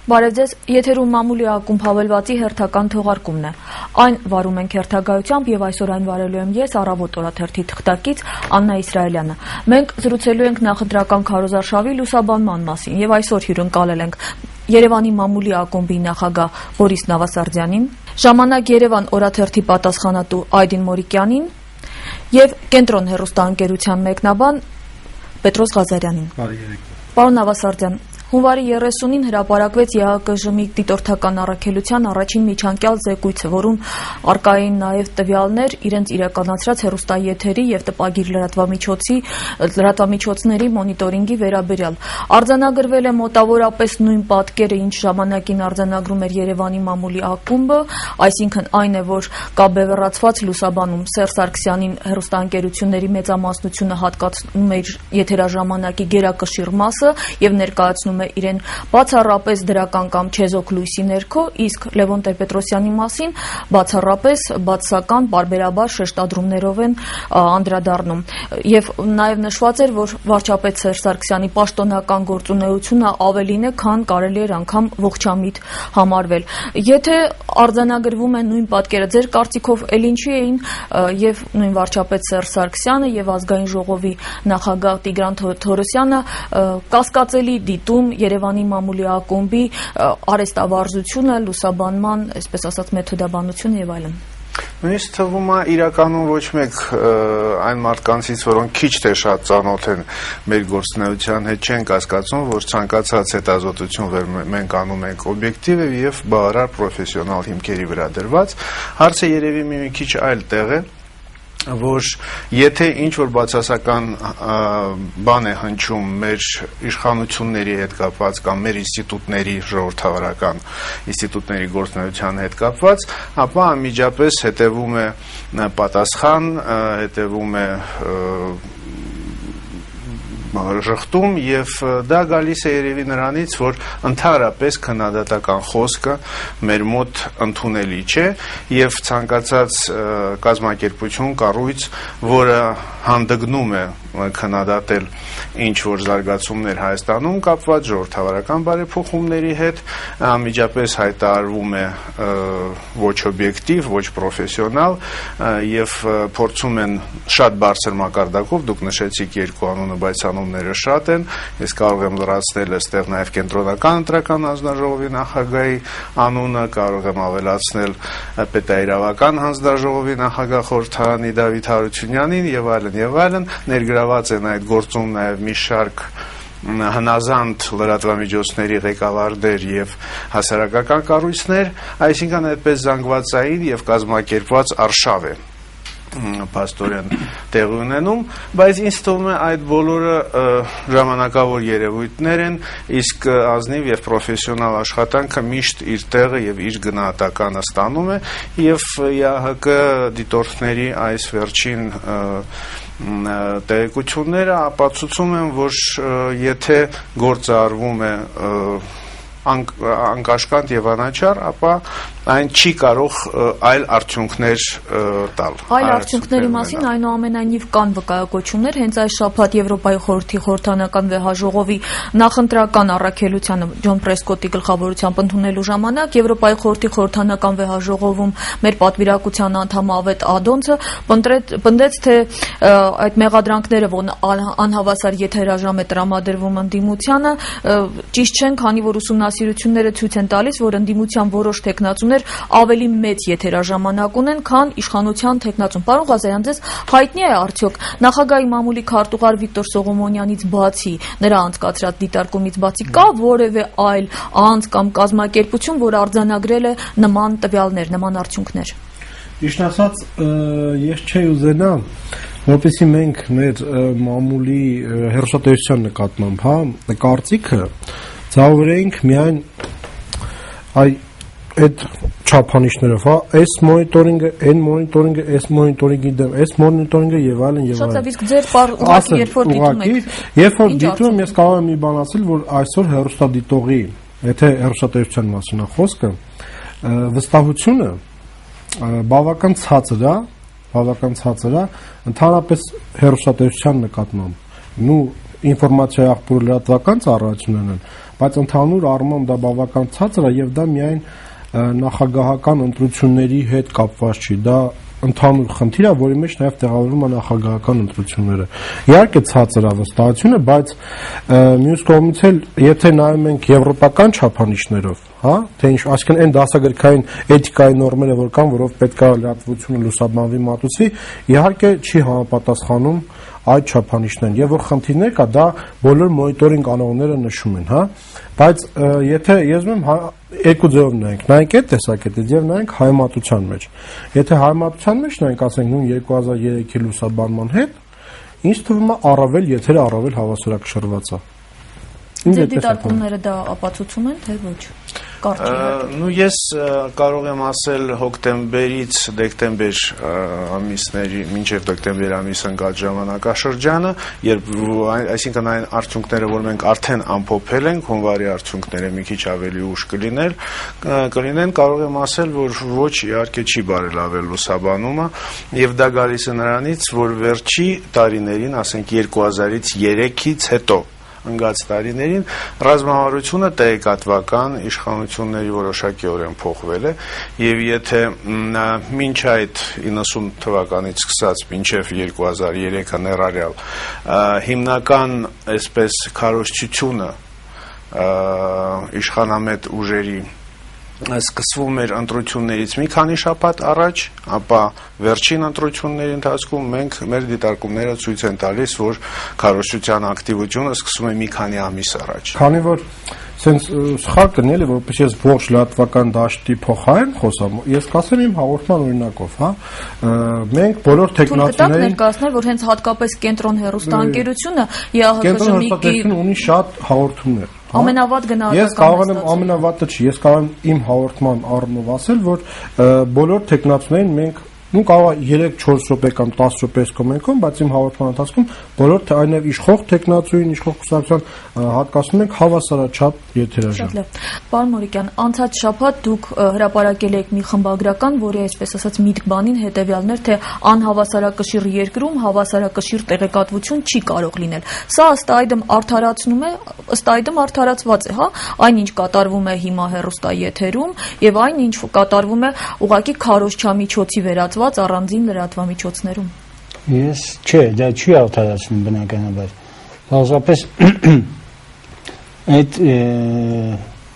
Բարև ձեզ, եթերում մամուլի ակումբ հավելվածի հերթական թողարկումն է։ Այն վարում ենք հերթագայությամբ եւ այսօր այն վարելու եմ ես, Առավոտ օրաթերթի թղթակից Աննա Իսրայելյանը։ Մենք զրուցելու ենք նախընտրական քարոզարշավի լուսաբանման մասին եւ այսօր հյուրընկալել ենք Երևանի մամուլի ակումբի նախագահ Բորիս Նավասարդյանին, Ժամանակ Երևան օրաթերթի պատասխանատու Այդին Մորիկյանին եւ Կենտրոն հեռուստաընկերության մեկնաբան Պետրոս Ղազարյանին։ Պարոն Նավասարդյան, հունվարի 30-ին հրապարակվեց ԵԱԿԺՄ-ի դիտորդական առաքելության առաջին միջանկյալ զեկույցը, որում առկա էին նաև տվյալներ իրենց իրականացրած հեռուստաեթերի եւ տպագիր լրատվամիջոցների մոնիտորինգի վերաբերյալ։ Արձանագրվել է մոտավորապես նույն պատկերը, ինչ ժամանակին արձանագրում էր Երևանի մամուլի ակումբը, այսինքն այն է, որ կա բևեռացված լուսաբանում Սերժ Սարգսյանին հեռուստաընկերությունների մեծամասնությունը հատկացնում է իր եթերաժամանակի գերակշիռ մասը եւ ներկայացնում իրեն բացառապես դրական կամ չեզոք լույսի ներքո, իսկ Լևոն Տեր-Պետրոսյանի մասին բացառապես բացասական պարբերաբար շեշտադրումներով են անդրադառնում։ Եվ նաև նշված էր, որ վարչապետ Սերժ Սարգսյանի պաշտոնական գործունեությունը ավելին է, քան կարելի էր անգամ ողջամիտ համարվել։ Եթե արձանագրվում է նույն պատկերը, ձեր կարծիքով էլ ինչի էին եւ նույն վարչապետ Սերժ Սարգսյանը եւ ազգային ժողովի նախագահ Տիգրան Թորոսյանը կասկածելի դիտում Երևանի մամուլի ակումբի արհեստավարժությունը, լուսաբանման, այսպես ասած, մեթոդաբանությունը եւ այլն։ Ինձ թվում է իրականում ոչ մեկ այն մարդկանցից, որոնք քիչ թե շատ ծանոթ են մեր գործունեության հետ, չեն կասկածում, որ ցանկացած հետազոտություն, որ մենք անում ենք օբյեկտիվ է եւ բավարար պրոֆեսիոնալ հիմքերի վրա դրված, հարցը երևի մի քիչ այլ տեղ է, որ եթե ինչ-որ բացասական բան է հնչում մեր իշխանությունների հետ կապված կամ մեր ինստիտուտների, ժողովրդավարական ինստիտուտների գործունեության հետ կապված, ապա անմիջապես հետևում է պատասխան, հետևում է ժխտում եւ դա գալիս է երևի նրանից, որ ընդհանրապես քննադատական խոսքը մեր մոտ ընդունելի չէ եւ ցանկացած կազմակերպություն, կառույց, որը հանդգնում է քննադատել ինչ որ զարգացումներ Հայաստանում կապված ժողովրդավարական բարեփոխումների հետ, անմիջապես հայտարարվում է ոչ օբյեկտիվ, ոչ պրոֆեսիոնալ եւ փորձում են շատ բարձր մակարդակով, դուք նշեցիք երկու անունը, բայց անունները շատ են, ես կարող եմ լրացնել այստեղ նաեւ Կենտրոնական ընտրական հանձնաժողովի նախագահի անունը, կարող եմ ավելացնել Պետաիրավական հանձնաժողովի նախագահ խորհրդարանի Դավիթ Հարությունյանին եւ այլն, ներգրաված են այդ գործում նաեւ մի շարք հնազանդ լրատվամիջոցների ղեկավարներ եւ հասարակական կառույցներ, այսինքն այդպես զանգվածային եւ կազմակերպված արշավ է փաստորեն տեղի ունենում, բայց ինձ թվում է այդ բոլորը ժամանակավոր երևույթներ են, իսկ ազնիվ եւ պրոֆեսիոնալ աշխատանքը միշտ իր տեղը եւ իր գնահատականը ստանում է եւ ԵԱՀԿ դիտորդների այս վերջին տեղեկությունները ապացուցում են, որ եթե գործը արվում է անկաշկանդ եւ անաչառ, ապա այն չի կարող այլ արդյունքներ տալ։ Այլ արդյունքների մասին այնուամենայնիվ կան վկայակոչումներ, հենց այս շաբաթ Եվրոպայի խորհրդի խորհրդանական վեհաժողովի նախընտրական առաքելությանը Ջոն Պրեսկոտի գլխավորությամբ ընդունելու ժամանակ Եվրոպայի խորհրդի խորհրդանական վեհաժողովում մեր պատվիրակության անդամ Ավետ Ադոնցը պնդեց, թե այդ մեղադրանքները, որ անհավասար եթերաժամ է տրամադրվում ընդդիմությանը, ճիշտ չեն, քանի որ ուսումնասիրությունները ցույց են տալիս, որ ընդդիմության որոշ թեկնածուներ ավելի մեծ եթերաժամանակ ունեն, քան իշխանության թեկնածուն։ Պարոն Ղազարյան, ձեզ հայտնի է արդյոք նախագահի մամուլի քարտուղար Վիկտոր Սողոմոնյանից բացի, նրա անցկացրած դիտարկումից բացի, կա որևէ այլ անձ կամ կազմակերպություն, որ արձանագրել է նման տվյալներ, նման արդյունքներ։ Ճիշտ ասած, ես չէի ուզենա, որպեսզի մենք մեր մամուլի հեռուստատեսության նկատմամբ, կարծիքը ծավալենք միայն այդ չափանիշներով, այս մոնիտորինգը, այն մոնիտորինգը, այս մոնիտորինգի դեմ, այս մոնիտորինգը եւ այլն եւ այլն։ Շատ լավ, իսկ ձեր ուղղակի երբ որ դիտում եք, երբ որ դիտում եմ, ես կարող եմ մի բան ասել, որ այսօր հեռուստադիտողի, եթե հեռուստատեսության մասին է խոսքը, վստահությունը բավական ցածր է, ընդհանրապես հեռուստատեսության նկատմամբ։ ինֆորմացիայի աղբյուր լրատվական ծառայություններն են, բայց ընդհանուր առմամբ դա բավական ցածր է եւ դա միայն նախագահական ընտրությունների հետ կապված չի, դա ընդհանուր խնդիր է, որի մեջ նաև տեղավորվում է նախագահական ընտրությունները։ Իհարկե ցածր է վստահությունը, բայց մյուս կողմից էլ եթե նայում ենք եվրոպական չափանիշներով, հա, թե ինչ, այսինքն այն դասագրքային էթիկայի նորմերը, որ կան, որով պետք է լրատվությունը լուսաբանվի, մատուցվի, իհարկե չի համապատասխանում այդ չափանիշներն, եւ որ խնդիրներ կա, դա բոլոր մոնիտորինգ անողները նշում են, հա, բայց եթե ես ուզում եմ երկու ձևով նայենք այդ տեսակետից եւ նայենք հայմատության մեջ։ Եթե հայմատության մեջ նայենք, ասենք նույն 2003-ի լուսաբանման հետ, ինձ թվում է առավել եթերը առավել հավասարակշռված է։ Ձեր դիտարկումները դա ապացուցում են, թե ոչ։ Ну ես կարող եմ ասել հոկտեմբերից դեկտեմբեր ամիսների մինչև դեկտեմբեր ամիս ընկած ժամանակաշրջանը, երբ այսինքն այն արդյունքները, որ մենք արդեն ամփոփել ենք, հունվարի արդյունքները մի քիչ ավելի ուշ կլինեն, կարող եմ ասել, որ ոչ իհարկե չի բարելավել լուսաբանումը, եւ դա գալիս է նրանից, որ վերջի տարիներին, ասենք 2000-ից 3-ից հետո ընկած տարիներին ռազմավարությունը տեղեկատվական իշխանությունների որոշակիորեն փոխվել է եւ եթե մինչ այդ 90 թվականից սկսած մինչեւ 2003-ը ներառյալ հիմնական այսպես քարոզչությունը իշխանամետ ուժերի սկսվում էր ընտրություններից մի քանի շաբաթ առաջ, ապա վերջին ընտրությունների ընթացքում մենք մեր դիտարկումները ցույց են տալիս, որ քարոզչության ակտիվությունը սկսվում է մի քանի ամիս առաջ։ Քանի որ sense սխալ կնի էլի, որպես ես ողջ լրատվական դաշտի փոխարեն խոսամ, ես կասեմ իմ հաղորդման օրինակով, հա, մենք բոլոր տեխնոլոգիաներին ներկայացնել, որ հենց հատկապես կենտրոն հեռուստաընկերությունը ԵԱՀԿ-ին ունի շատ հաղորդումներ։ Ամենավատ գնահատական Ես կարող եմ ամենավատը չի, ես կարող եմ իմ հաղորդման առումով ասել, որ բոլոր տեխնոլոգիաներին մենք կարող է 3-4 րոպե կամ 10 րոպե կոմենտում, բայց իմ հաղորդման ընթացքում բոլոր այնև իշխող տեխնոլոգիային, իշխող կուսակցության հատկացնում ենք հավասարաչափ եթերաժամ։ Պարոն Մորիկյան, անցած շաբաթ դուք հրապարակել եք մի խմբագրական, որի այսպես ասած միտք բանին հետևյալներ, թե անհավասարակշիռ երկրում հավասարակշիռ տեղեկատվություն չի կարող լինել։ Սա ըստ այդմ արդարացնում է, ըստ այդմ արդարացված է, հա, այնինչ կատարվում է հիմա հեռուստաեթերում եւ այնինչ կատարվում է ուղղակի քարոզչամիջոցի վերածված առանձին լրատվամիջոցներում։ Ես չէ, դա չի արդարացնում բնականաբար։ Պարզապես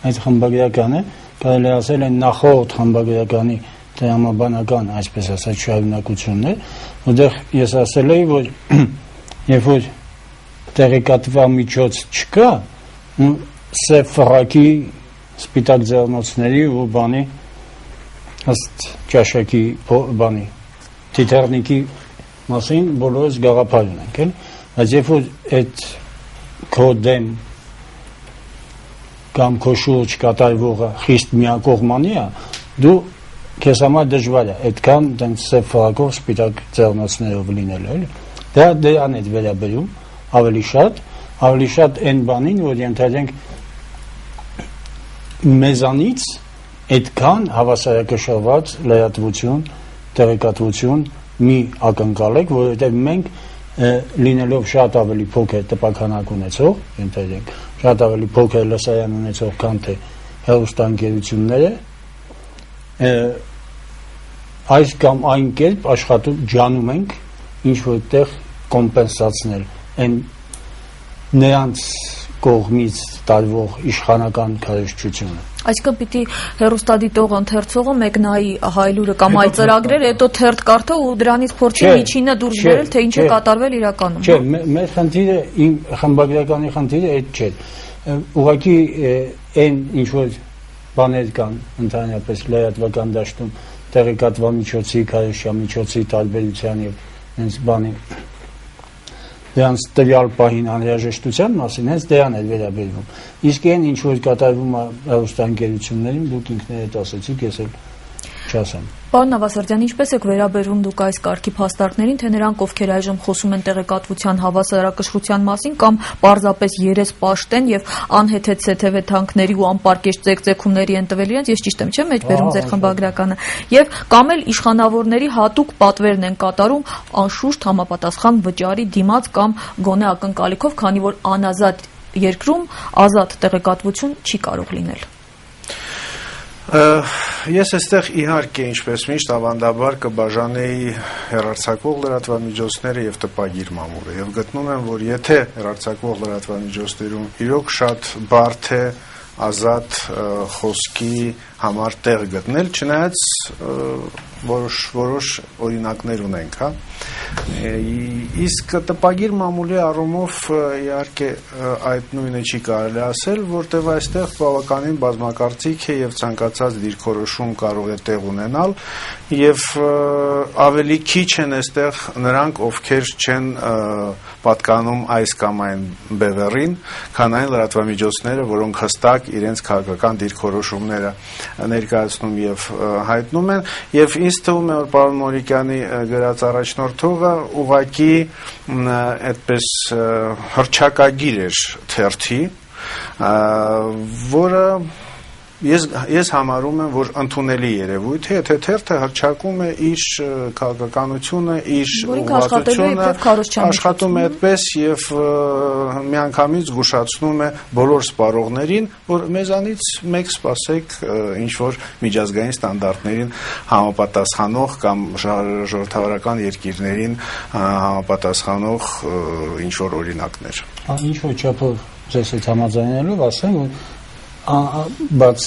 այդ խմբագրականը կարելի ասել են նախորդ խմբագրականի տրամաբանական, այսպես ասած, շարունակությունն է, որտեղ ես ասել էի, որ երբ որ տեղեկատվամիջոց չկա, սև ֆրակի, սպիտակ ձեռնոցների ու բանի ըստ ճաշակի բանի տիտեռնիկի մասին բոլորս գաղափար ունենք, էլ, բայց երբ որ այդ քո դեմ կամ քո շուրջ կատարվողը խիստ միակողմանի է, դու քեզ համար դժվար է այդքան տենց սև ֆրակով սպիտակ ձեռնոցներով լինել, էլ։ Դա դրան է վերաբերում ավելի շատ այն բանին, որ ենթադրենք մեզանից այդքան հավասարակշռված լրատվություն, տեղեկատվություն մի ակնկալեք, որովհետև մենք լինելով շատ ավելի փոքր տպաքանակ ունեցող, ենթադրենք, շատ ավելի փոքր լսարան ունեցող, քան թե հեռուստաընկերությունները, այս կամ այն կերպ աշխատում ջանում ենք ինչ որտեղ կոմպենսացնել այն նրանց կողմից տարվող իշխանական քարոզչությունը։ Այսինքն պիտի հեռուստադիտող ընթերցողը մեկնայի հայլուրը կամ այլ ծրագրեր, հետո թերթ կարդա ու դրանից փորձի միջինը դուրս բերել, թե ինչ է կատարվել իրականում։ Չէ, մեր խնդիրը, իմ խմբագրականի խնդիրը այդ չէ։ Ուղղակի այն ինչ որ բաներ կան ընդհանրապես լրատվական դաշտում տեղեկատվամիջոցի, քարոզչամիջոցի տարբերության եւ հենց բանի դրանց տվյալ պահին անհրաժեշտության մասին հենց դրան է վերաբերվում։ Իսկ այն ինչ որ կատարվում է հեռուստաընկերություններին, դուք ինքներդ ասեցիք, ես էլ չասեմ։ Պարոն Նավասարդյան, ինչպես եք վերաբերվում դուք այս կարգի փաստարկներին, թե նրանք, ովքեր այժմ խոսում են տեղեկատվության հավասարակշռության մասին կամ պարզապես երես պաշտեն եւ անհեթեթ CTV թանկների ու անպարկեշտ ձգձգումների են տվել իրենց, ես ճիշտ եմ, չէ՞, մեջ վերում ձեր խմբագրականը, եւ կամ էլ իշխանավորների հատուկ պատվերն են կատարում անշուշտ համապատասխան վճարի դիմաց կամ գոնե ակնկալիքով, քանի որ անազատ երկրում ազատ տեղեկատվություն չի կարող լինել։ Ես այստեղ իհարկե ինչպես միշտ ավանդաբար կբաժանեի հեռարձակվող լրատվամիջոցները եւ տպագիր մամուլը եւ գտնում եմ, որ եթե հեռարձակվող լրատվամիջոցներում իրոք շատ բարդ է ազատ խոսքի համար տեղ գտնել, չնայած որոշ օրինակներ ունենք, հա։ Իսկ տպագիր մամուլի առումով իհարկե այդ նույնը չի կարելի ասել, որտեղ այստեղ բավականին բազմակարծիք է եւ ցանկացած դիրքորոշում կարող է տեղ ունենալ եւ ավելի քիչ են այստեղ նրանք, ովքեր չեն պատկանում այս կամ այն բևեռին, քան այն լրատվամիջոցները, որոնք հստակ իրենց քաղաքական դիրքորոշումները ներկայացնում եւ հայտնում են եւ ինձ թվում է որ պարոն Մորիկյանի գրած առաջնորդողը ուղղակի այդպես հռչակագիր էր թերթի, որը ես համարում եմ, որ ընդունելի երևույթ է, եթե թերթը հռչակում է իր քաղաքականությունը, իր ուղղվածությունը, աշխատում է այդպես եւ միանգամից զգուշացնում է բոլոր սպառողներին, որ մեզանից մեկ սպասեք ինչ որ միջազգային ստանդարտներին համապատասխանող կամ ժողովրդավարական երկիրներին համապատասխանող ինչ որ օրինակներ։ Ինչ որ չափով ձեզ հետ համաձայնելով ասեմ, որ բայց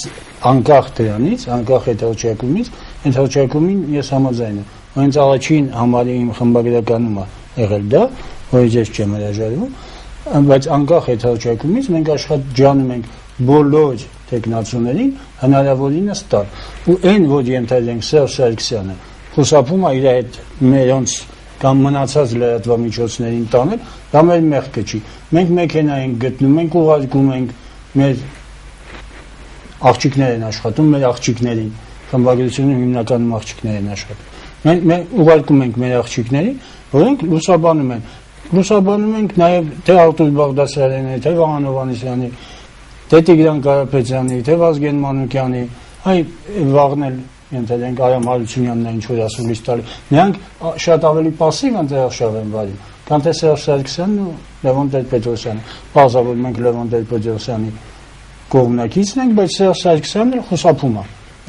անկախ դրանից, անկախ այդ հռչակումից, այդ հռչակումին ես համաձայն եմ։ Հենց առաջին համարի իմ խմբագրականում է եղել դա, որ ես չեմ հրաժարվում, բայց անկախ այդ հռչակումից մենք աշխատանում ենք բոլոր տեխնացուներին հնարավորինս տալ։ Ու այն որ ենթադրենք Սերժ Սարգսյանը խուսափում է իր այդ մերոնց կամ մնացած լրատվամիջոցներին տանել, դա մեր մեղքը չի։ Մենք մեքենա ենք գտնում, մենք ուղարկում ենք մեր աղջիկներ են աշխատում, մեր աղջիկներին, խմբագրությունը հիմնականում աղջիկներ են աշխատում։ Մենք ուղարկում ենք մեր աղջիկներին, որոնք լուսաբանում ենք նաև թե Արտուր Բաղդասարյանի, թե Վահան Հովհաննիսյանի, թե Տիգրան Կարապետյանի, թե Վազգեն Մանուկյանի, այ վաղն էլ ենթադրենք Արամ Հարությունյանն է ինչ որ ասուլիս տալի։ Նրանք շատ ավելի պասիվ են տեղաշավ են վարում, քան թե Սերժ Սարգսյանն ու Լևոն Տեր-Պետրոսյանը։ Բազավոր մենք Լևոն Տեր-Պետրոսյանի կողմնակիցն ենք, բայց Սերժ Սարգսյանն էլ խուսափում է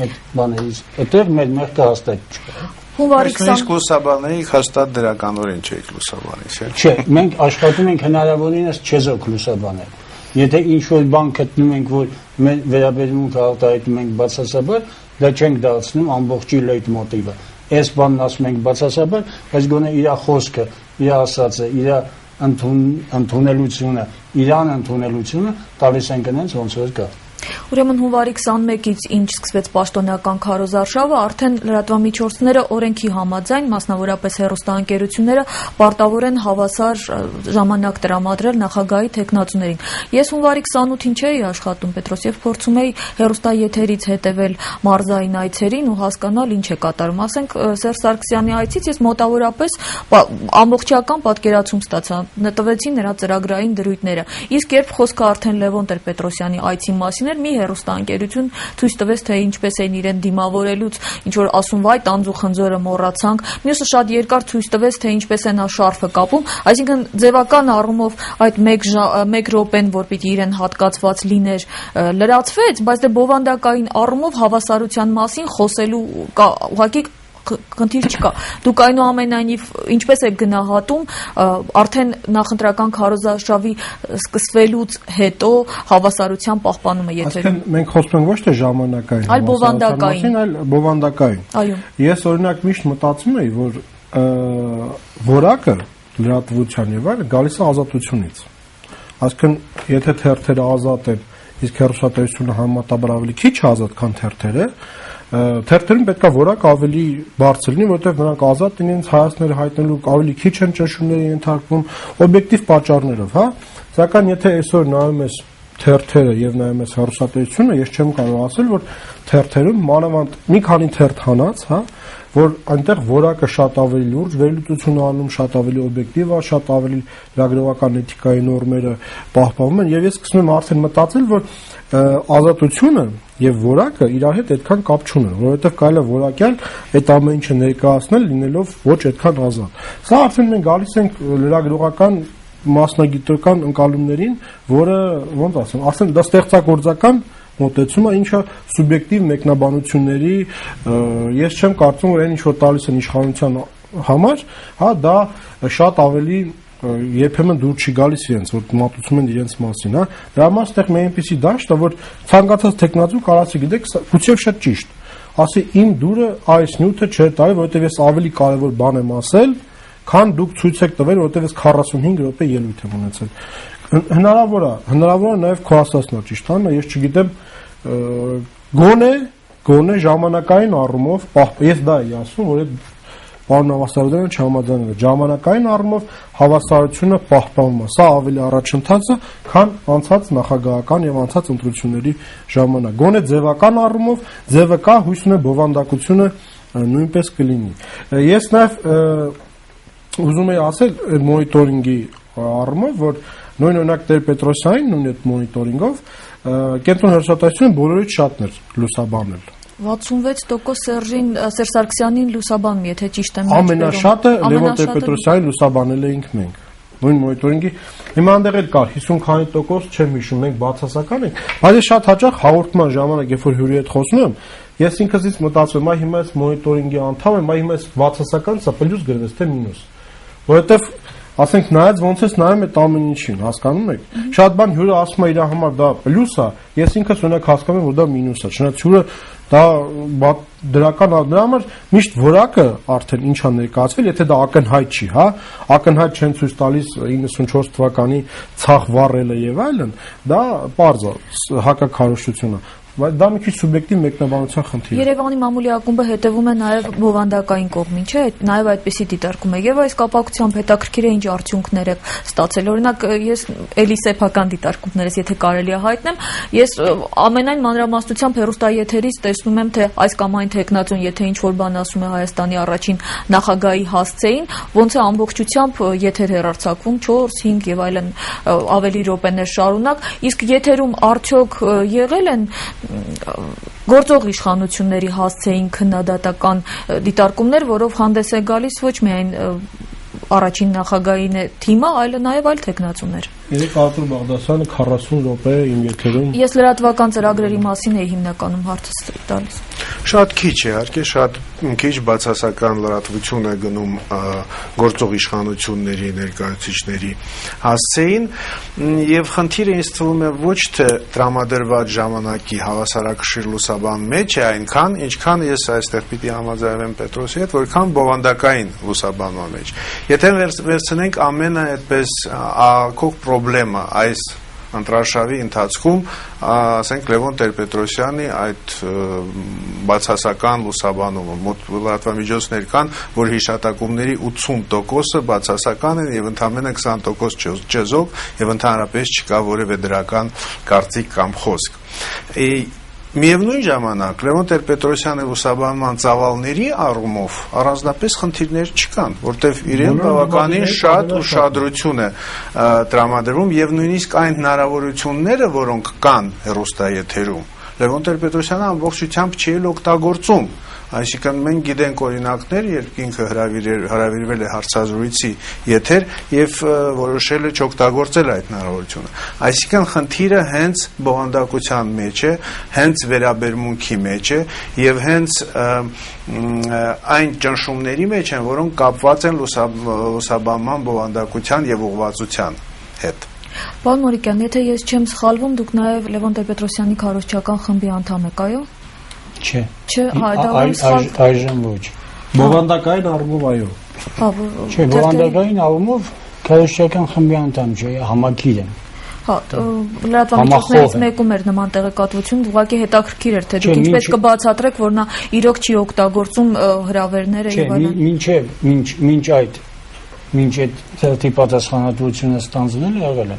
այդ բաներից։ Այդտեղ մեր մեղքը հաստատ չէ։ Հունվարի 20 Մենք լուսաբանեինք հաստատ դրականորեն չէիք լուսաբանից, չէ, մենք աշխատում ենք հնարավորինս չեզոք լուսաբանել։ Եթե ինչ-որ բան գտնում ենք, որ մեր վերաբերմունքը արտահայտում ենք բացասաբար, դա չենք դարձնում ամբողջի լեյտմոտիվը։ Այս բանն ասում ենք բացասաբար, բայց գոնե իր խոսքը, իր ասածը, իր ընդունելությունը, իրան ընդունելությունը տալիս ենք այնց ոնց որ կա։ Ուրեմն հունվարի 21-ից ինչ սկսվեց պաշտոնական քարոզարշավը, արդեն լրատվամիջոցները օրենքի համաձայն, մասնավորապես հեռուստաընկերությունները պարտավոր են հավասար ժամանակ տրամադրել նախագահի թեկնածուներին։ Ես հունվարի 28-ին չէի աշխատում Պետրոսիև, փորձում էի հեռուստաեթերից հետևել մարզային այցերին ու հասկանալ ինչ է կատարում։ Ասենք Սերժ Սարգսյանի այցից ես մոտավորապես ամբողջական պատկերացում ստացա, տվեցին նրա ծրագրային դրույթները։ Իսկ երբ խոսքը արդեն Լևոն Տեր-Պետրոսյանի այցի մասին էր, մի հեռուստաընկերություն ցույց տվեց, թե ինչպես էին իրեն դիմավորելուց, ինչ որ ասում վայ տանձ ու խնձորը մոռացանք, մյուսը շատ երկար ցույց տվեց, թե ինչպես է նա շարֆը կապում, այսինքն ձևական առումով այդ 1 րոպեն, որ պիտի իրեն հատկացված լիներ, լրացվեց, բայց դե բովանդակային առումով հավասարության մասին խոսելու ուղղակի խնդիր չկա։ Դուք այնուամենայնիվ ինչպես եք գնահատում արդեն նախընտրական քարոզարշավի սկսվելուց հետո հավասարության պահպանումը եթերում։ Այսինքն մենք խոսում ենք ոչ թե ժամանակային, այլ բովանդակային, այլ բովանդակային։ Այո։ Ես օրինակ միշտ մտածում եի, որ որակը լրատվության եւ այլն գալիս է ազատությունից։ Այսինքն եթե թերթերը ազատ են, իսկ հեռուստատեսությունը համեմատաբար ավելի քիչ ազատ, քան թերթերը, թերթերին պետք է որակ ավելի բարձր լինի, որովհետև նրանք ազատ են իրենց հայացքները հայտնելու, ավելի քիչ են ճնշումների ենթարկվում օբյեկտիվ պատճառներով, հա։ Սակայն եթե այսօր նայում ես թերթերը եւ նաեւ այս հեռուստատեսությունը, ես չեմ կարող ասել, որ թերթերում մանավանդ մի քանի թերթ հանած, հա, որ այնտեղ որակը շատ ավելի լուրջ, վերլուծություն անում, շատ ավելի օբյեկտիվ է, շատ ավելի լրագրողական էթիկայի նորմերը պահպանվում են եւ ես սկսում եմ արդեն մտածել, որ ազատությունը եւ որակը իրար հետ այդքան կապ չունեն, որովհետեւ կարելի է որակյալ այդ ամեն ինչը ներկայացնել լինելով ոչ այդքան ազատ։ Սա արդեն մենք գալիս ենք լրագրողական մասնագիտական ընկալումներին, որը ոնց ասեմ, ասեն դա ստեղծագործական մոտեցումը, ինչը սուբյեկտիվ մեկնաբանությունների, ես չեմ կարծում, որ այն ինչ որ տալիս են իշխանության համար, հա, դա շատ ավելի երբեմն դուր չի գալիս իրենց, որ մատուցում են իրենց մասին, հա։ Դրա համար ստեղ մի այնպեսի դաշտ է, որ ցանկացած տեխնացու կարասի գիտեք, գուցե շատ ճիշտ, ասի իմ դուրը այս նյութը չէ տալի, որովհետև ես ավելի կարևոր բան եմ ասել, քան դուք ցույց եք տվել, որովհետև ես 45 րոպե ելույթ եմ ունեցել։ Հնարավոր է նաև քո ասածն է ճիշտ, հա, ես չգիտեմ, գոնե ժամանակային առումով, ես դա եմ ասում, որ այդ պարոն Ավասարոյանը չհամաձայնել է, ժամանակային առումով հավասարությունը պահպանվում է, սա ավելի առաջընթաց է, քան անցած նախագահական եւ անցած ընտրությունների ժամանակ։ Գոնե ձևական առումով ձևը կա, հույս ունեմ բովանդակությունը նույնպես կլինի։ Ես նաև ուզում եի ասել մոնիտորինգի առումով, որ նույն օրինակ Տեր-Պետրոսյանին նույն այդ մոնիտորինգով կենտրոն հեռուստատեսությունը բոլորից շատն էր լուսաբանել։ 66% Սերժ Սարգսյանին լուսաբանում, եթե ճիշտ եմ։ Ամենաշատը Լևոն Տեր-Պետրոսյանին լուսաբանել էինք մենք։ Նույն մոնիտորինգի հիմա այնտեղ էլ կար 50 քանի%, չեմ հիշում, մենք բացասական ենք, բայց ես շատ հաճախ հաղորդման ժամանակ, երբ որ հյուրի հետ խոսում եմ, ես ինքսից մտածում եմ, հիմա այս մոնիտորինգի անդամ եմ, հիմա այս բացասական, սա պլյուս գրվեց թե մինուս։ Որովհետև ասենք նայած ոնց էս նայում այդ ամեն ինչին, հասկանում եք։ Շատ բան հյուրը ասում է իր համար դա պլյուս է, ես ինքս ունենք հասկանում եմ, որ դա մինուս է։ Չնայած հյուրը դա դրական դրա համար միշտ որակը արդեն ինչա ներկայացվել, եթե դա ակնհայտ չի, հա, ակնհայտ չեն ցույց տալիս 94 թվականի ցախ վառելը եւ այլն, դա պարզ է, հակաքարոզչություն է։ Բայց դա մի քիչ սուբյեկտիվ մեկնաբանության խնդիր է։ Երևանի մամուլի ակումբը հետևում է նաև բովանդակային կողմին, չէ՞, նաև այդպեսի դիտարկում է։ Եվ այս կապակցությամբ հետաքրքիր է ինչ արդյունքներ եք ստացել։ Օրինակ, ես էլի սեփական դիտարկումներս, եթե կարելի է հայտնեմ, ես ամենայն մանրամասնությամբ հեռուստաեթերից տեսնում եմ, թե այս կամ այն տեխնացուն, եթե ինչ որ բան ասում է Հայաստանի առաջին նախագահի հասցեին, ոնց է ամբողջությամբ եթեր հեռարձակվում 4, 5 եւ այլն ավելի րոպեներ շարունակ, իսկ եթերում արդյոք եղել են գործող իշխանությունների հասցեին քննադատական դիտարկումներ, որով հանդես է գալիս ոչ միայն առաջին նախագահի թիմը, այլ նաև այլ տեխնացուներ։ Երեք Արտուր Բաղդասարյանը 40 րոպե իմ եթերում։ Ես լրատվական ծրագրերի մասին էի հիմնականում հարցս տալիս։ Շատ քիչ է, իհարկե, շատ քիչ բացասական լրատվություն է գնում գործող իշխանությունների ներկայացուցիչների հասցեին, եւ խնդիրը ինձ թվում է ոչ թե տրամադրված ժամանակի հավասարակշիռ լուսաբան մեջ է այնքան, ինչքան ես այստեղ պիտի համաձայնվեմ Պետրոսի հետ, որքան բովանդակային լուսաբանման մեջ։ Եթե վերցնենք ամենը այդպես ակող պրոբլեմը այս ընտրարշավի ընթացքում, ասենք Լևոն Տեր-Պետրոսյանի այդ բացասական լուսաբանումը, լրատվամիջոցներ կան, որ հիշատակումների 80%-ը բացասական են եւ ընդամենը 20% չեզոք եւ ընդհանրապես չկա որևէ դրական կարծիք կամ խոսք։ Միևնույն ժամանակ Լևոն Տեր-Պետրոսյանի լուսաբանման ծավալների առումով առանձնապես խնդիրներ չկան, որտեղ իրեն բավականին շատ ուշադրություն է տրամադրվում եւ նույնիսկ այն հնարավորությունները, որոնք կան հեռուստաեթերում, Լևոն Տեր-Պետրոսյանը ամբողջությամբ չի օգտագործում։ Այսինքն մենք գիտենք օրինակներ, երբ ինքը հրավիրվել է հարցազրույցի եթեր եւ որոշել է չօգտագործել այդ հնարավորությունը։ Այսինքն խնդիրը հենց բովանդակության մեջ է, հենց վերաբերմունքի մեջ է եւ հենց այն ճնշումների մեջ են, որոնք կապված են լուսաբանման բովանդակության եւ ուղղվածության հետ։ Պարոն Մորիկյան, եթե ես չեմ սխալվում, դուք նաեւ Լևոն Տեր-Պետրոսյանի քարոզչական խմբի անդամ եք, այո։ Չէ։ Չէ, այժմ ոչ։ Բովանդակային առումով այո։ Հա, չէ, բովանդակային առումով քարոզչական խմբի անդամ չէ, համակիր եմ։ Հա, լրատվամիջոցներից մեկում էր նման տեղեկատվություն, ուղղակի հետաքրքիր էր, թե դուք ինչպես կբացատրեք, որ նա իրոք չի օգտագործում հրավերները եւ այլն։ Մինչ այդ պատասխանատվությունը ստանձնել եղել է,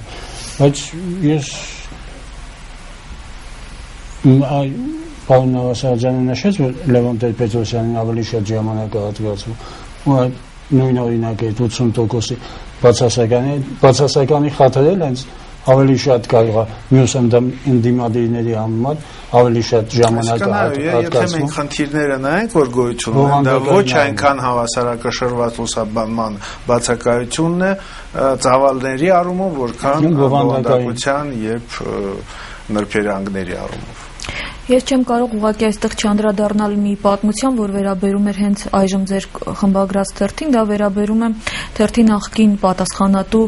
բայց ես Պարոն Նավասարյանը նշեց, որ Լևոն Տեր-Պետրոսյանին ավելի շատ ժամանակ է հատկացվում, ու այդ նույն օրինակ է 80%-ի բացասականի խաթարել հենց ավելի շատ կարող է մյուս ընդդիմադիրների համար ավելի շատ ժամանակ հատկացվում։ Եթե մենք խնդիրները նայենք, որ գոյություն ունեն, դա ոչ այնքան հավասարակշռված լուսաբանման բացակայությունն է ծավալների առումով, որքան բովանդակության եւ նրբերանգների առումով։ Ես չեմ կարող ուղղակի այստեղ չանդրադառնալ մի պատմության, որ վերաբերում էր հենց այժմ ձեր խմբագրած թերթին, դա վերաբերում է թերթի նախկին պատասխանատու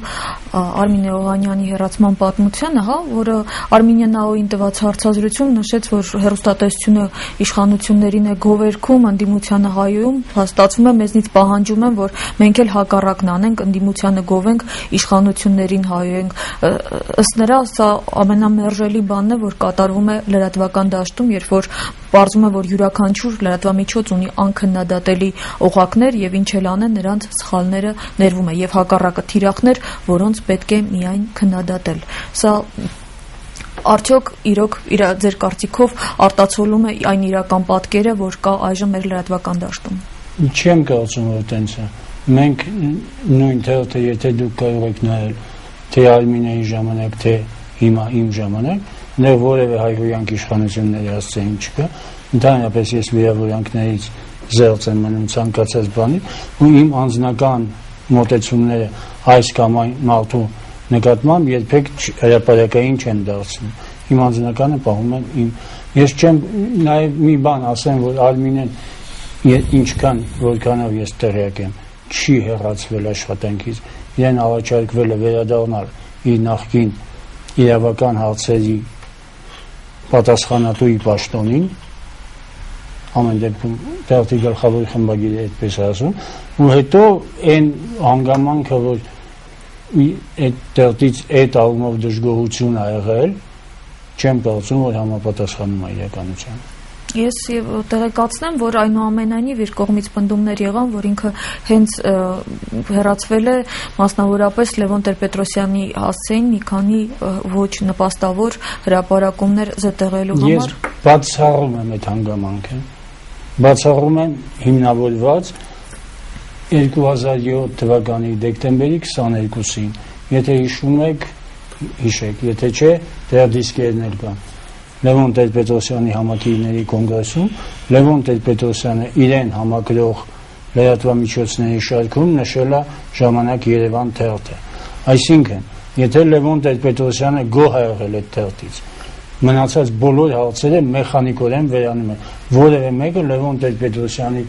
Արմինե Օհանյանի հեռացման պատմությանը, որը Արմինե Նաոյին տված հարցազրույցում նշեց, որ հեռուստատեսությունը իշխանություններին է գովերգում, ընդդիմությանը հայոյում, հաստատվում է մեզնից պահանջում են, որ մենք էլ հակառակն անենք, ընդդիմությանը գովենք, իշխանություններին հայոյենք։ Ըստ նրա, սա ամենամերժելի բանն է, որ կատարվում է լրատվական դաշտում, երբ որ պարզվում է, որ յուրաքանչյուր լրատվամիջոց ունի անքննադատելի օղակներ եւ ինչ էլ անեն, նրանց սխալները ներվում է եւ հակառակը թիրախներ, որոնց պետք է միայն քննադատել։ Սա արդյոք իրոք ձեր կարծիքով արտացոլում է այն իրական պատկերը, որ կա այժմ մեր լրատվական դաշտում։ Չեմ կարծում, որ տենց է։ Մենք նույն թերթը, եթե դուք կարող եք նայել թե Արմինեի ժամանակ, թե հիմա իմ ժամանակ, նեղ որևէ հայհոյանք իշխանությունների հասցեին չկա, ընդհանրապես ես վիրավորանքներից զերծ եմ մնում ցանկացած բանի, ու իմ անձնական մոտեցումները այս կամ այն մարդու նկատմամբ երբեք հրապարակային չեն դարձնում։ Իմ անձնականը պահում եմ իմ։ Ես չեմ նաև մի բան ասեմ, որ Արմինեն որքանով ես տեղյակ եմ, չի հեռացվել աշխատանքից, իրեն առաջարկվել է վերադառնալ իր նախկին իրավական հարցերի պատասխանատուի պաշտոնին, ամեն դեպքում թերթի գլխավոր խմբագիրը այդպես ասում, ու հետո այն հանգամանքը, որ այդ թերթից այդ առումով դժգոհություն ա եղել, չեմ կարծում, որ համապատասխանում է իրականությանը։ Ես տեղեկացնեմ, որ այնուամենայնիվ իր կողմից պնդումներ եղան, որ ինքը հենց հեռացվել է մասնավորապես Լևոն Տեր-Պետրոսյանի հասցեին մի քանի ոչ նպաստավոր հրապարակումներ զտեղելու համար։ Ես բացառում եմ այդ հանգամանքը, բացառում եմ հիմնավորված 2007 թվականի դեկտեմբերի 22-ին, եթե հիշում եք, հիշեք, եթե չէ, դեռ դիսկերներ կան։ Լևոն Տեր-Պետրոսյանի համակիրների կոնգրեսում Լևոն Տեր-Պետրոսյանը իրեն համակրող լրատվամիջոցների շարքում նշել է ժամանակ Երևան թերթը։ Այսինքն, եթե Լևոն Տեր-Պետրոսյանը գոհ է եղել այդ թերթից, մնացած բոլոր հարցերը մեխանիկորեն վերանում են։ Որևէ մեկը Լևոն Տեր-Պետրոսյանի,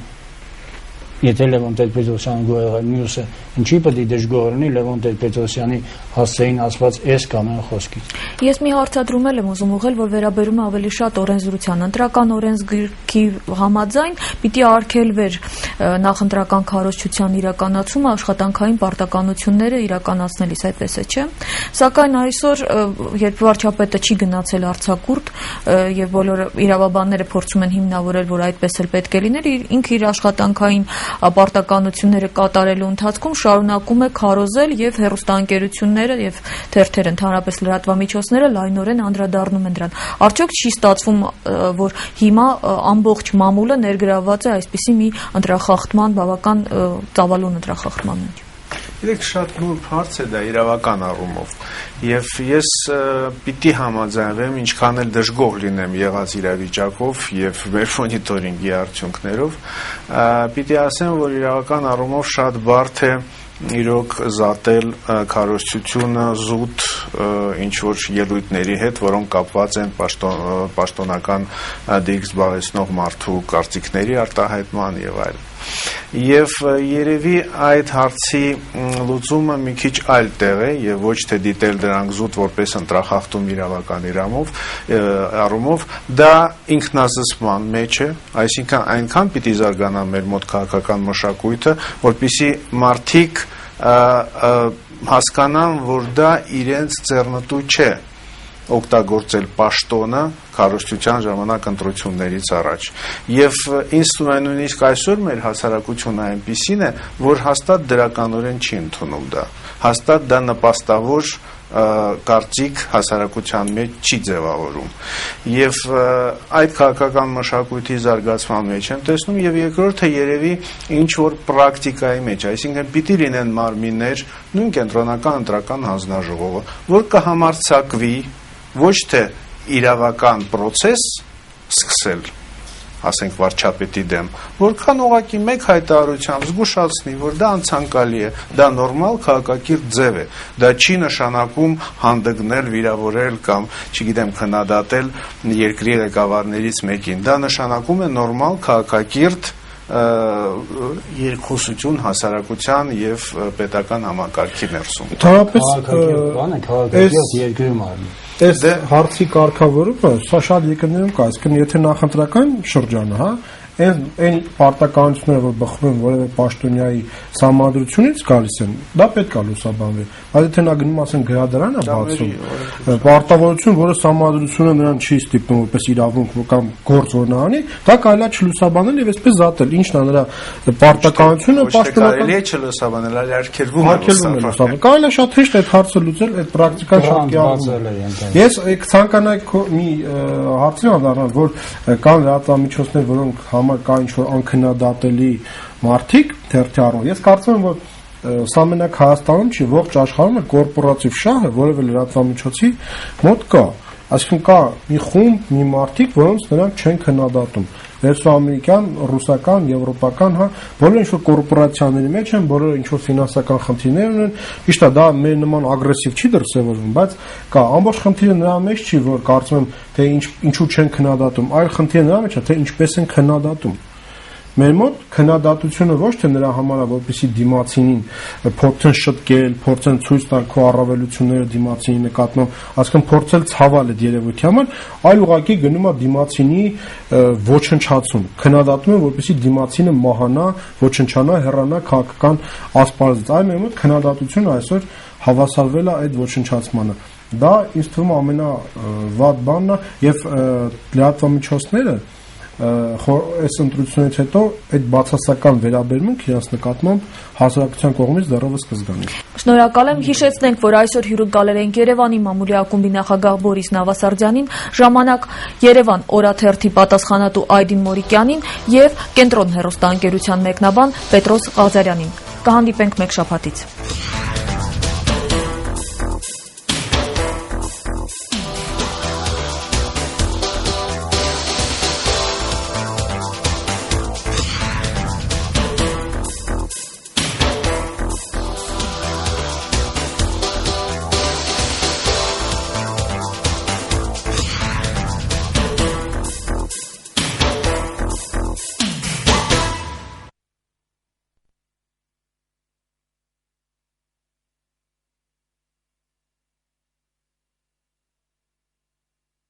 եթե Լևոն Տեր-Պետրոսյանը գոհ եղել, մյուսը ինչի պետք է դժգոհ լինի Լևոն Տեր-Պետրոսյանի հասցեին ասված այս կամ այն խոսքից։ Ես մի հարցադրում եմ ուզում ուղղել, որ վերաբերում է ավելի շատ օրենսդրության, ընտրական օրենսգրքի համաձայն պիտի արգելվեր նախընտրական քարոզչության իրականացումը աշխատանքային պարտականությունները իրականացնելիս, այդպես է, չէ՞։ Սակայն այսօր, երբ վարչապետը չի գնացել արձակուրդ եւ բոլոր իրավաբանները փորձում են հիմնավորել, որ այդպես էլ պետք է լիներ, ինքը իր աշխատանքային պարտականությունները կատարելու ընթացքում շարունակում է քարոզել եւ հեռուստաընկերությունները եւ թերթերը, ընդհանրապես լրատվամիջոցները լայնորեն անդրադառնում են դրան։ Արդյոք չի ստացվում, որ հիմա ամբողջ մամուլը ներգրավված է այսպիսի մի ընտրախախտման, բավական ծավալուն ընտրախախտման մեջ։ Իրեք շատ նուրբ հարց է դա իրավական առումով եւ ես պիտի համաձայնվեմ ինչքան էլ դժգոհ լինեմ եղած իրավիճակով եւ մեր մոնիտորինգի արդյունքներով, պիտի ասեմ, որ իրավական առումով շատ բարդ է իրոք զատել քարոզչությունը զուտ ինչ որ ելույթների հետ, որոնք կապված են պաշտոնական դիրք զբաղեցնող մարդու կարծիքների արտահայտման եւ այլն։ Եվ երևի այդ հարցի լուծումը մի քիչ այլ տեղ է եւ ոչ թե դիտել դրանք զուտ որպես ընտրախախտում իրավական առումով, դա ինքնազսպման մեջ է, այսինքն այնքան պիտի զարգանա մեր մոտ քաղաքական մշակույթը, որպեսզի մարդիկ հասկանան, որ դա իրենց ձեռնտու չէ օգտագործել պաշտոնը քարոզչության ժամանակ ընտրություններից առաջ։ Եվ ինձ թվում է նույնիսկ այսօր մեր հասարակությունը այնպիսին է, որ հաստատ դրականորեն չի ընդունում դա։ Հաստատ դա նպաստավոր կարծիք հասարակության մեջ չի ձևավորում եւ այդ քաղաքական մշակույթի զարգացման մեջ եմ տեսնում եւ երկրորդը երևի ինչ որ պրակտիկայի մեջ, այսինքն պիտի լինեն մարմիններ, նույն կենտրոնական ընտրական հանձնաժողովը, որ կհամարձակվի ոչ թե իրավական process սկսել, ասենք վարչապետի դեմ, որքան ուղղակի մեկ հայտարարությամբ զգուշացնի, որ դա անցանկալի է, դա նորմալ քաղաքակիրթ ձև է, դա չի նշանակում հանդգնել, վիրավորել կամ, չգիտեմ, քննադատել երկրի ղեկավարներից մեկին, դա նշանակում է նորմալ քաղաքակիրթ երկխոսություն հասարակության եւ պետական համակարգի ներսում։ Քաղաքակիրթ երկրում արի։ Այս հարցի կարգավորումը սա շատ երկրներում կա, այսինքն եթե նախընտրական շրջանը, հա, այն պարտականությունները, որ բխում են որևէ պաշտոնյայի սահմանադրությունից գալիս են, դա պետք է լուսաբանվի։ Բայց եթե նա գնում ասեն գրադարան է բացում, պարտավորություն, որը սահմանադրությունը նրան չի ստիպում որպես իրավունք կամ գործ որ նա անի, դա կարելի է չլուսաբանել եւ այսպես զատել։ Ինչն է նրա պարտականությունը, պաշտոնական կարելի է չլուսաբանել, այլ արգելվում է լուսաբանել։ Կարելի է շատ հեշտ այդ հարցը լուծել, այդ պրակտիկան շատ կիրառվում է։ Ես ցանկանայի մի հարցին անդառնալ, որ կան լրատվամիջոցներ, որոնք կա ինչ-որ անքննադատելի մարդիկ թերթի առումով։ Ես կարծում եմ, որ սա մենակ Հայաստանում չի, ողջ աշխարհում կորպորատիվ շահը որևէ լրատվամիջոցի մոտ կա։ Այսինքն կա մի խումբ, մի մարդիկ, որոնց նրանք չեն քննադատում։ Վերսուամերիկյան, ռուսական, եվրոպական, հա, բոլորը ինչ-որ կորպորացիաների մեջ են, բոլորը ինչ-որ ֆինանսական խնդիրներ ունեն։ Ճիշտ է, դա մեր նման ագրեսիվ չի դրսևորվում, բայց կա ամբողջ խնդիրը նրա մեջ չի, որ կարծում եմ, թե ինչու չեն քննադատում, այլ խնդիրը նրա մեջ է, թե ինչպես են քննադատում։ Մեր մոտ քննադատությունը ոչ թե նրա համար է, որպեսզի դիմացինին փորձեն շտկել, փորձեն ցույց տալ քո առավելությունները դիմացինի նկատմամբ, այսինքն փորձել ցավալ այդ երևույթի համար, այլ ուղղակի գնում է դիմացինի ոչնչացում։ Քննադատում են, որպեսզի դիմացինը մահանա, ոչնչանա, հեռանա քաղաքական ասպարեզից։ Այլ մեր մոտ քննադատությունը այսօր հավասարվել է այդ ոչնչացմանը։ Դա ինձ թվում է ամենավատ բանն է եւ լրատվամիջոցները այս ընտրությունից հետո այդ բացասական վերաբերմունք իրաց նկատմամբ հասարակության կողմից դեռևս կզգանի։ Շնորհակալ եմ, հիշեցնենք, որ այսօր հյուրընկալել ենք Երևանի մամուլի ակումբի նախագահ Բորիս Նավասարդյանին, ժամանակ Երևան օրաթերթի պատասխանատու Այդին Մորիկյանին եւ Կենտրոն հեռուստաընկերության մեկնաբան Պետրոս Ղազարյանին։ Կհանդիպենք մեկ շաբաթից։